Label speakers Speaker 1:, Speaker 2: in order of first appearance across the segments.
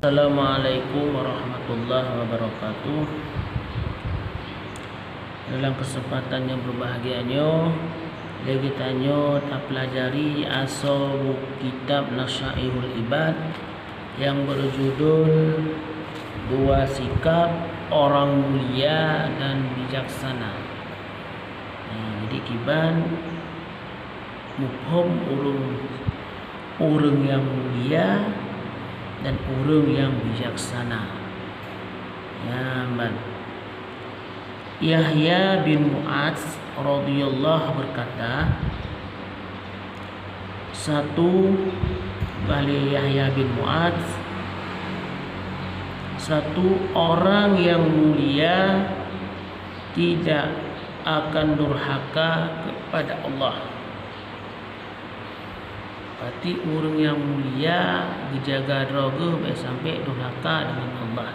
Speaker 1: Assalamualaikum warahmatullahi wabarakatuh. Dalam kesempatan yang berbahagianya, kita tak pelajari asal kitab Nasyaihul Ibad yang berjudul Dua Sikap Orang Mulia dan Bijaksana. Jadi kiban mufhum orang yang mulia dan orang yang bijaksana. Yahya bin Mu'adz radhiyallahu berkata, satu orang yang mulia tidak akan durhaka kepada Allah. Berarti orang yang mulia dijaga droga baik sampai durhaka dengan Allah.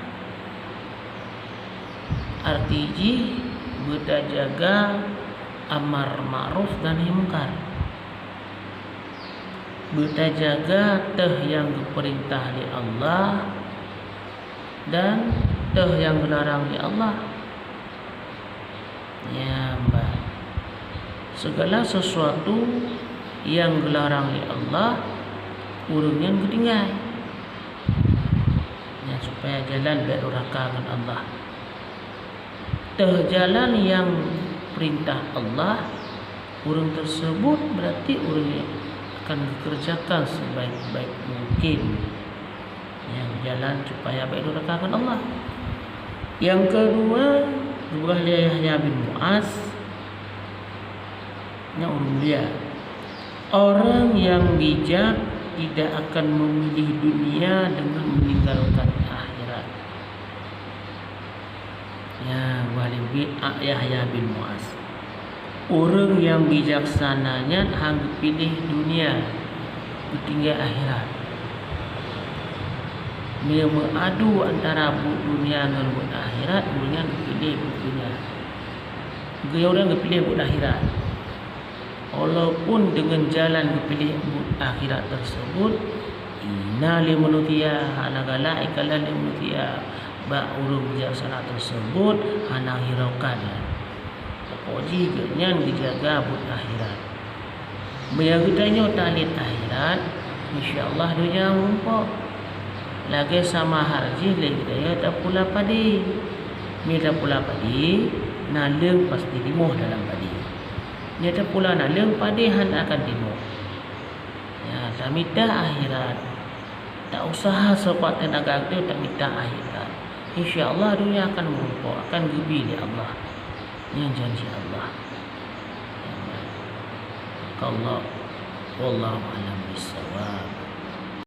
Speaker 1: Artinya berjaga amar ma'ruf dan nahi munkar. Berjaga teh yang diperintah oleh Allah dan teh yang dilarang oleh Allah. Segala sesuatu yang dilarang oleh Allah urang yang ketinggal. Supaya jalan baik durhaka dengan Allah. Jalan yang perintah Allah, orang tersebut berarti orang yang akan dikerjakan sebaik-baik mungkin. Yang jalan supaya baik durhaka dengan Allah. Yang kedua, Yahya bin Mu'adz yang orang mulia. Orang yang bijak tidak akan memilih dunia dengan meninggalkan akhirat. Yahya bin Mu'adz. Orang yang bijaksananya hang pilih dunia, tinggal akhirat. Dia mengadu antara dunia dengan akhirat, orang yang pilih dunia. Orang yang pilih akhirat. Walaupun dengan jalan dipilih akhirat tersebut, inna limunutia hanagala ikalan limunutia ba urung bijaksana tersebut hana hiraukan. Pokoknya genyan dijaga buat akhirat. Biagudanya talit akhirat, insyaallah dunia mumpuk. Lagi sama harji lagi daya tak pula padi. Mila pula padi, naleng pasti limuh dalam padi. Nyata pula naleng padihan akan timur. Tak minta akhirat. Tak usaha sepat tenaga itu, tak minta akhirat. InsyaAllah dunia akan merumpuk, akan gebi oleh Allah. Yang janji Allah. Allah wallahu a'lam bishawab.